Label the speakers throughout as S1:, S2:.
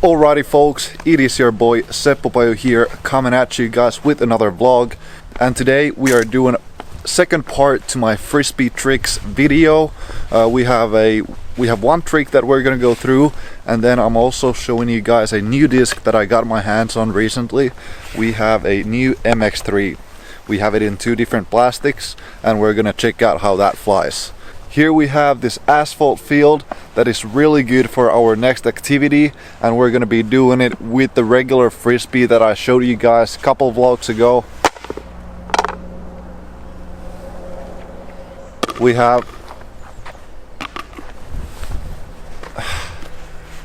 S1: Alrighty folks, it is your boy Seppo Paju here, coming at you guys with another vlog. And today we are doing second part to my Frisbee tricks video. We have one trick that we're gonna go through, and then I'm also showing you guys a new disc that I got my hands on recently. We have a new MX3. We have it in two different plastics, and we're gonna check out how that flies. Here we have this asphalt field that is really good for our next activity, and we're gonna be doing it with the regular Frisbee that I showed you guys a couple vlogs ago.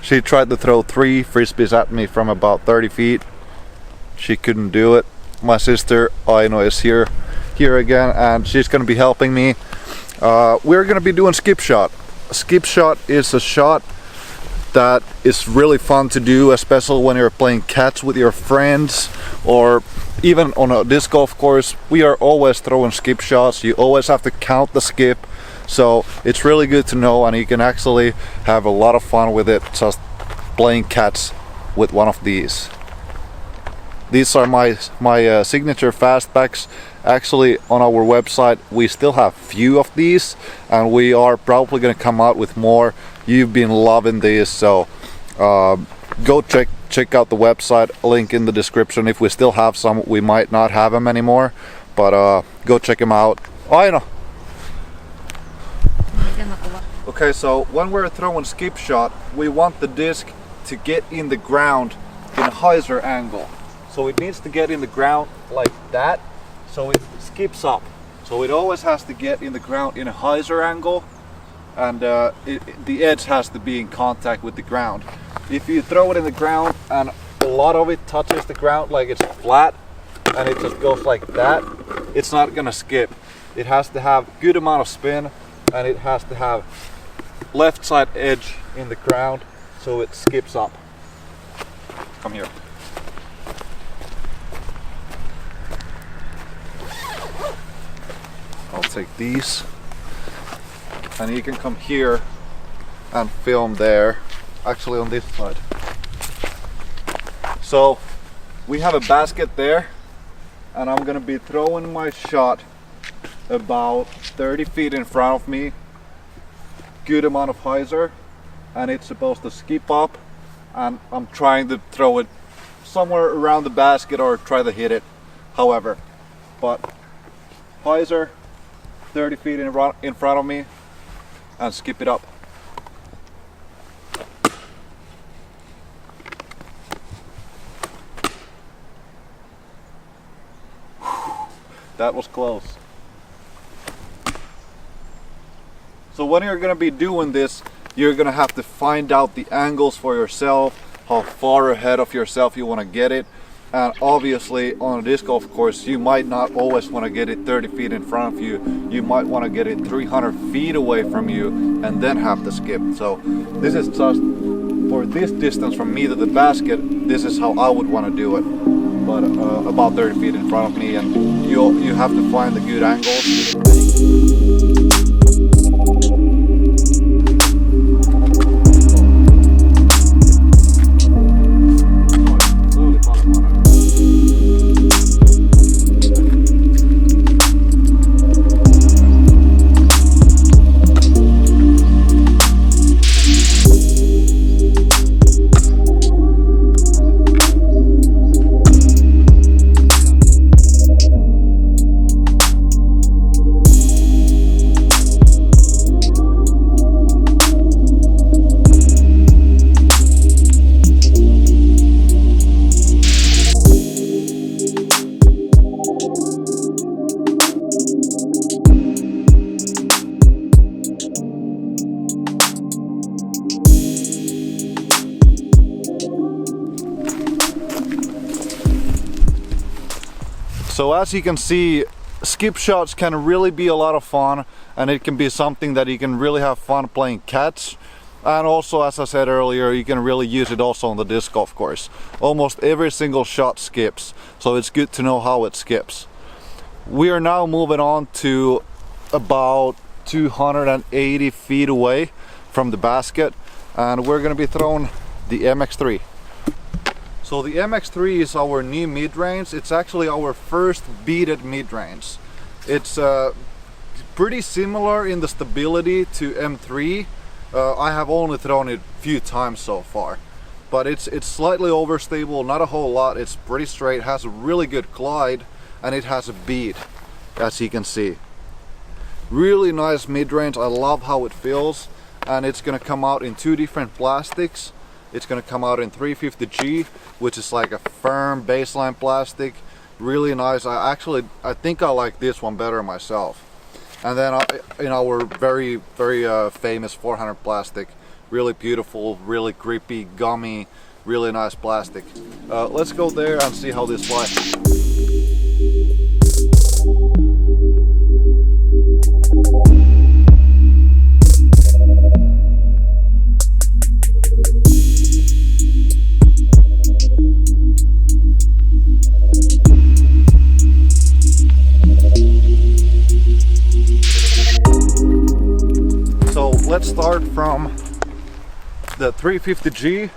S1: She tried to throw 3 Frisbees at me from about 30 feet. She couldn't do it. My sister Aino is here again, and she's gonna be helping me. We're gonna be doing skip shot. Skip shot is a shot that is really fun to do, especially when you're playing catch with your friends, or even on a disc golf course. We are always throwing skip shots. You always have to count the skip, so it's really good to know, and you can actually have a lot of fun with it just playing catch with one of these. These are my signature fastbacks. Actually, on our website we still have few of these, and we are probably going to come out with more. You've been loving these, so go check out the website, link in the description. If we still have some, we might not have them anymore, but go check them out. Aina. Okay, so when we're throwing skip shot, we want the disc to get in the ground in a hyzer angle. So it needs to get in the ground like that, so it skips up. So it always has to get in the ground in a hyzer angle, and the edge has to be in contact with the ground. If you throw it in the ground and a lot of it touches the ground, like it's flat and it just goes like that, it's not gonna skip. It has to have good amount of spin, and it has to have left side edge in the ground, so it skips up. Come here. I'll take these, and you can come here and film there, actually on this side. So we have a basket there, and I'm gonna be throwing my shot about 30 feet in front of me. Good amount of hyzer, and it's supposed to skip up, and I'm trying to throw it somewhere around the basket or try to hit it, however. But hyzer 30 feet in front of me, and skip it up. That was close. So when you're gonna be doing this, you're gonna have to find out the angles for yourself, how far ahead of yourself you wanna get it. And obviously on a disc golf course, you might not always want to get it 30 feet in front of you. You might want to get it 300 feet away from you and then have the skip. So this is just for this distance from me to the basket. This is how I would want to do it. But about 30 feet in front of me, and you have to find the good angles. So as you can see, skip shots can really be a lot of fun, and it can be something that you can really have fun playing catch. And also, as I said earlier, you can really use it also on the disc golf course. Almost every single shot skips, so it's good to know how it skips. We are now moving on to about 280 feet away from the basket, and we're going to be throwing the MX3. So the MX3 is our new mid-range. It's actually our first beaded mid-range. It's pretty similar in the stability to M3. I have only thrown it a few times so far, but it's slightly overstable, not a whole lot. It's pretty straight, has a really good glide, and it has a bead, as you can see. Really nice mid-range. I love how it feels, and it's gonna come out in two different plastics. It's gonna come out in 350G, which is like a firm baseline plastic. Really nice. I think I like this one better myself. And then in our very famous 400 plastic, really beautiful, really grippy, gummy, really nice plastic. Let's go there and see how this flies. Let's start from the 350G.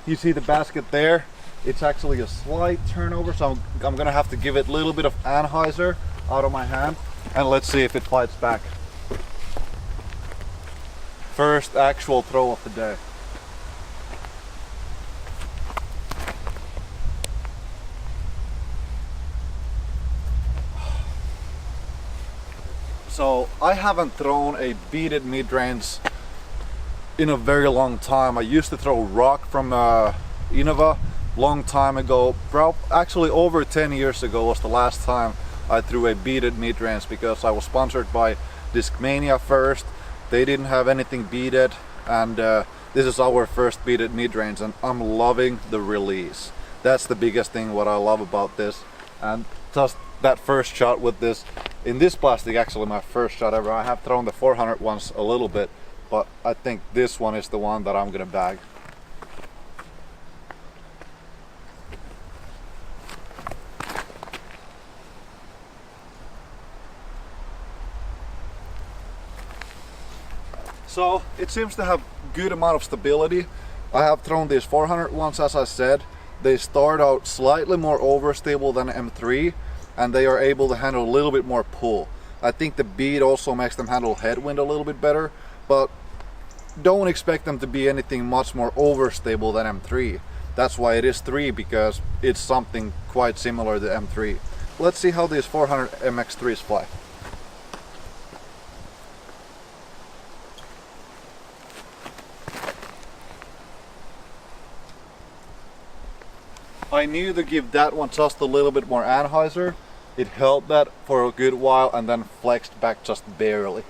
S1: You see the basket there. It's actually a slight turnover, so I'm gonna have to give it a little bit of anhyzer out of my hand, and let's see if it fights back. First actual throw of the day. So I haven't thrown a beaded mid-range in a very long time. I used to throw rock from Innova long time ago. Actually over 10 years ago was the last time I threw a beaded mid-range, because I was sponsored by Discmania first. They didn't have anything beaded, and this is our first beaded mid-range, and I'm loving the release. That's the biggest thing what I love about this. And just that first shot with this, in this plastic, actually my first shot ever. I have thrown the 400 ones a little bit, but I think this one is the one that I'm gonna bag. So it seems to have good amount of stability. I have thrown these 400 ones, as I said. They start out slightly more overstable than M3, and they are able to handle a little bit more pull. I think the bead also makes them handle headwind a little bit better, but don't expect them to be anything much more overstable than M3. That's why it is 3, because it's something quite similar to M3. Let's see how these 400 MX3s fly. I knew to give that one just a little bit more anhyzer. It held that for a good while and then flexed back just barely.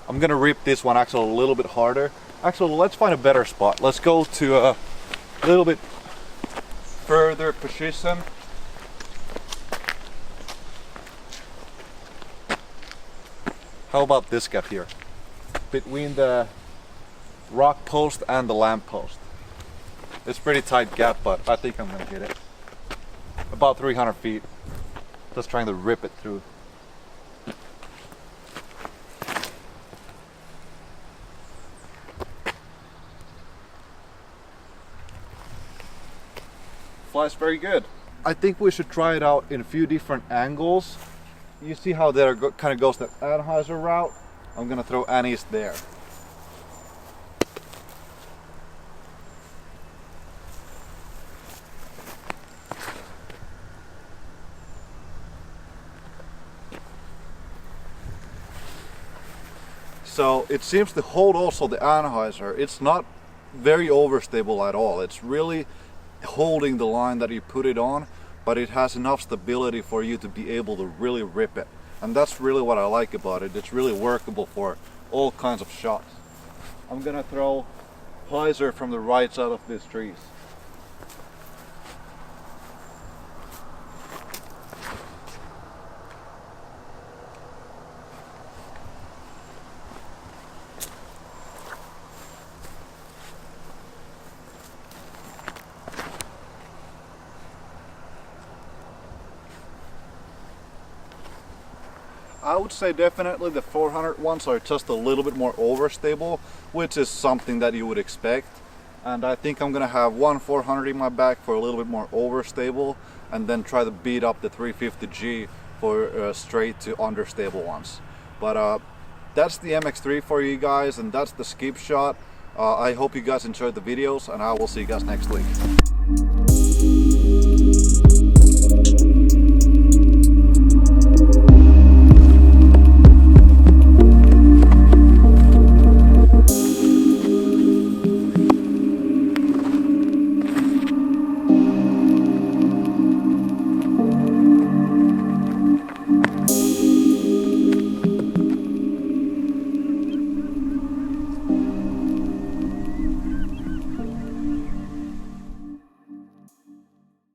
S1: I'm gonna rip this one actually a little bit harder. Actually, let's find a better spot. Let's go to a little bit further position. How about this gap here? Between the rock post and the lamp post. It's pretty tight gap, but I think I'm gonna hit it. About 300 feet. Just trying to rip it through. Flies very good. I think we should try it out in a few different angles. You see how there kind of goes the anhyzer route? I'm gonna throw anise there. So it seems to hold also the anhyzer. It's not very overstable at all. It's really holding the line that you put it on, but it has enough stability for you to be able to really rip it. And that's really what I like about it. It's really workable for all kinds of shots. I'm gonna throw hyzer from the right side of these trees. I would say definitely the 400 ones are just a little bit more overstable, which is something that you would expect. and I think I'm gonna have one 400 in my back for a little bit more overstable, and then try to beat up the 350G for straight to understable ones. But that's the MX3 for you guys, and that's the skip shot. I hope you guys enjoyed the videos, and I will see you guys next week.